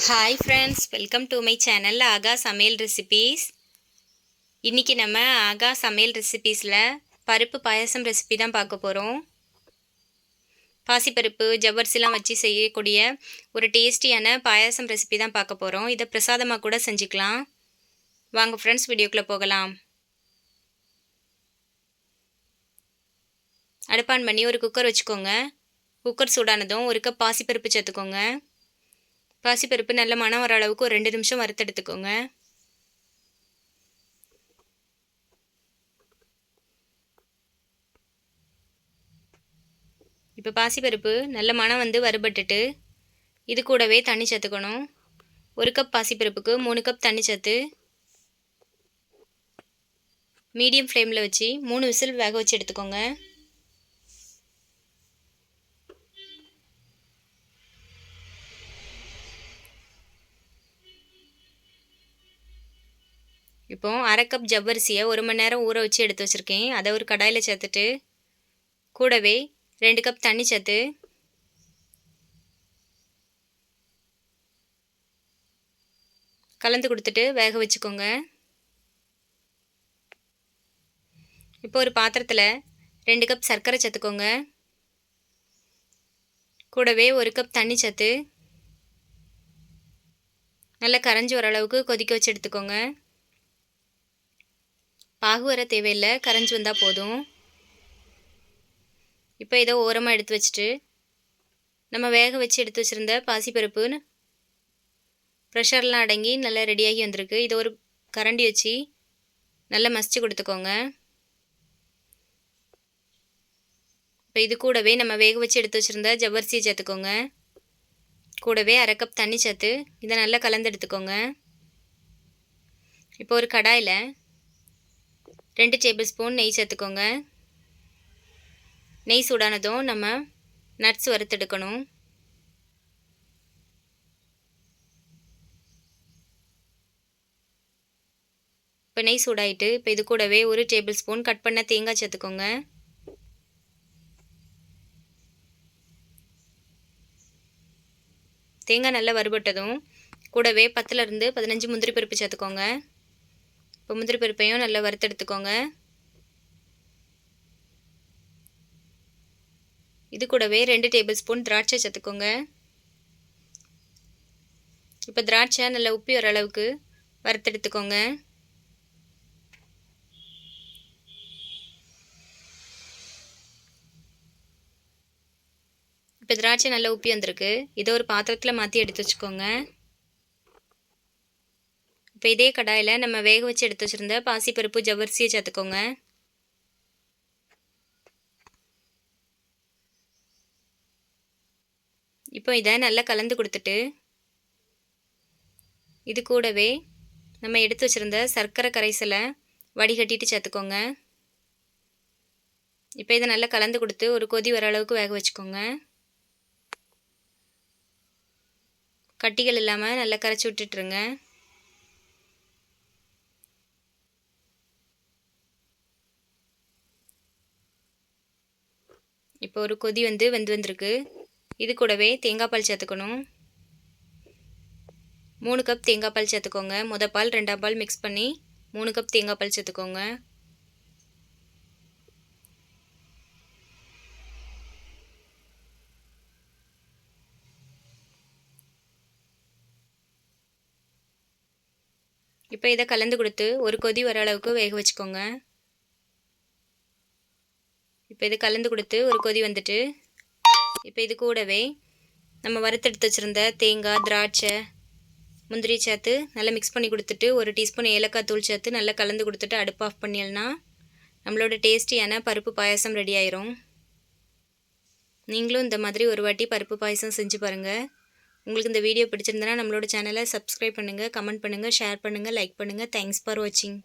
Hi friends, welcome to my channel ஆகா சமையல் recipes. இன்றைக்கி நம்ம ஆகா சமையல் ரெசிபீஸில் பருப்பு பாயாசம் ரெசிபி தான் பார்க்க போகிறோம். பாசிப்பருப்பு ஜவ்வரிசிலாம் வச்சு செய்யக்கூடிய ஒரு டேஸ்டியான பாயாசம் ரெசிபி தான் பார்க்க போகிறோம். இதை பிரசாதமாக கூட செஞ்சுக்கலாம். வாங்க ஃப்ரெண்ட்ஸ், வீடியோக்குள்ளே போகலாம். அடுப்பான் பண்ணி ஒரு குக்கர் வச்சுக்கோங்க. குக்கர் சூடானதும் ஒரு கப் பாசிப்பருப்பு சேர்த்துக்கோங்க. பாசிப்பருப்பு நல்ல மணம் வர அளவுக்கு ஒரு 2 நிமிஷம் வறுத்தெடுத்துக்கோங்க. இப்போ பாசிப்பருப்பு நல்ல மணம் வந்து வறுபட்டுட்டு இது கூடவே தண்ணி சேர்த்துக்கணும். ஒரு கப் பாசிப்பருப்புக்கு 3 கப் தண்ணி சேர்த்து மீடியம் ஃப்ளேமில் வச்சு 3 விசில் வேக வச்சு எடுத்துக்கோங்க. இப்போ அரை கப் ஜவ்வரிசியை 1 மணி நேரம் ஊற வச்சு எடுத்து வச்சுருக்கேன். அதை ஒரு கடாயில் சேர்த்துட்டு கூடவே 2 கப் தண்ணி சேர்த்து கலந்து கொடுத்துட்டு வேக வச்சுக்கோங்க. இப்போ ஒரு பாத்திரத்தில் 2 கப் சர்க்கரை சேர்த்துக்கோங்க. கூடவே 1 கப் தண்ணி சேர்த்து நல்லா கரைஞ்சி வர அளவுக்கு கொதிக்க வச்சு எடுத்துக்கோங்க. பாகு வர தேவையில்லை, கரைஞ்சி வந்தால் போதும். இப்போ இதை ஓரமாக எடுத்து வச்சுட்டு நம்ம வேக வச்சு எடுத்து வச்சுருந்த பாசிப்பருப்புன்னு ப்ரெஷர்லாம் அடங்கி நல்லா ரெடியாகி வந்திருக்கு. இதை ஒரு கரண்டி வச்சு நல்லா மசிச்சு கொடுத்துக்கோங்க. இப்போ இது கூடவே நம்ம வேக வச்சு எடுத்து வச்சுருந்த ஜவ்வரிசியை சேர்த்துக்கோங்க. கூடவே அரை கப் தண்ணி சேர்த்து இதை நல்லா கலந்து எடுத்துக்கோங்க. இப்போ ஒரு கடாயில் 2 டேபிள் ஸ்பூன் நெய் சேர்த்துக்கோங்க. நெய் சூடானதும் நம்ம நட்ஸ் வறுத்தெடுக்கணும். இப்போ நெய் சூடாயிட்டு இப்போ இது கூடவே 1 டேபிள் ஸ்பூன் கட் பண்ண தேங்காய் சேர்த்துக்கோங்க. தேங்காய் நல்லா வறுபட்டதும் கூடவே 10லேருந்து 15 முந்திரி பருப்பு சேர்த்துக்கோங்க. இப்போ முந்திரி பருப்பையும் நல்லா வறுத்தெடுத்துக்கோங்க. இது கூடவே 2 டேபிள் ஸ்பூன் திராட்சை சேர்த்துக்கோங்க. இப்போ திராட்சை நல்லா உப்பி வர அளவுக்கு வறுத்தெடுத்துக்கோங்க. இப்போ திராட்சை நல்லா உப்பி வந்திருக்கு. இதை ஒரு பாத்திரத்தில் மாற்றி எடுத்து வச்சுக்கோங்க. இப்போ இதே கடாயில் நம்ம வேக வச்சு எடுத்து வச்சுருந்த பாசிப்பருப்பு ஜவ்வரிசியை சேர்த்துக்கோங்க. இப்போ இதை நல்லா கலந்து கொடுத்துட்டு இது கூடவே நம்ம எடுத்து வச்சுருந்த சர்க்கரை கரைசலை வடிகட்டிட்டு சேர்த்துக்கோங்க. இப்போ இதை நல்லா கலந்து கொடுத்து ஒரு கொதி வர அளவுக்கு வேக வச்சுக்கோங்க. கட்டிகள் இல்லாமல் நல்லா கரைச்சி விட்டுட்டுருங்க. இப்போ ஒரு கொதி வெந்து வந்திருக்கு. இது கூடவே தேங்காய் பால் சேர்த்துக்கணும். 3 கப் தேங்காய் பால் சேர்த்துக்கோங்க. முத பால் 2ஆம் பால் மிக்ஸ் பண்ணி 3 கப் தேங்காய் பால் சேர்த்துக்கோங்க. இப்போ இதை கலந்து கொடுத்து ஒரு கொதி வர அளவுக்கு வேக வச்சுக்கோங்க. இப்போ இது கலந்து கொடுத்து ஒரு கொதி வந்துட்டு இப்போ இது கூடவே நம்ம வறுத்தெடுத்து வச்சுருந்த தேங்காய் திராட்சை முந்திரி சேர்த்து நல்லா மிக்ஸ் பண்ணி கொடுத்துட்டு 1 டீஸ்பூன் ஏலக்காய் தூள் சேர்த்து நல்லா கலந்து கொடுத்துட்டு அடுப்பு ஆஃப் பண்ணிடலாம். நம்மளோட டேஸ்டியான பருப்பு பாயாசம் ரெடி ஆயிரும். நீங்களும் இந்த மாதிரி ஒரு வாட்டி பருப்பு பாயாசம் செஞ்சு பாருங்கள். உங்களுக்கு இந்த வீடியோ பிடிச்சிருந்தனா நம்மளோட சேனலை சப்ஸ்கிரைப் பண்ணுங்கள், கமெண்ட் பண்ணுங்கள், ஷேர் பண்ணுங்கள், லைக் பண்ணுங்கள். தேங்க்ஸ் ஃபார் வாட்சிங்.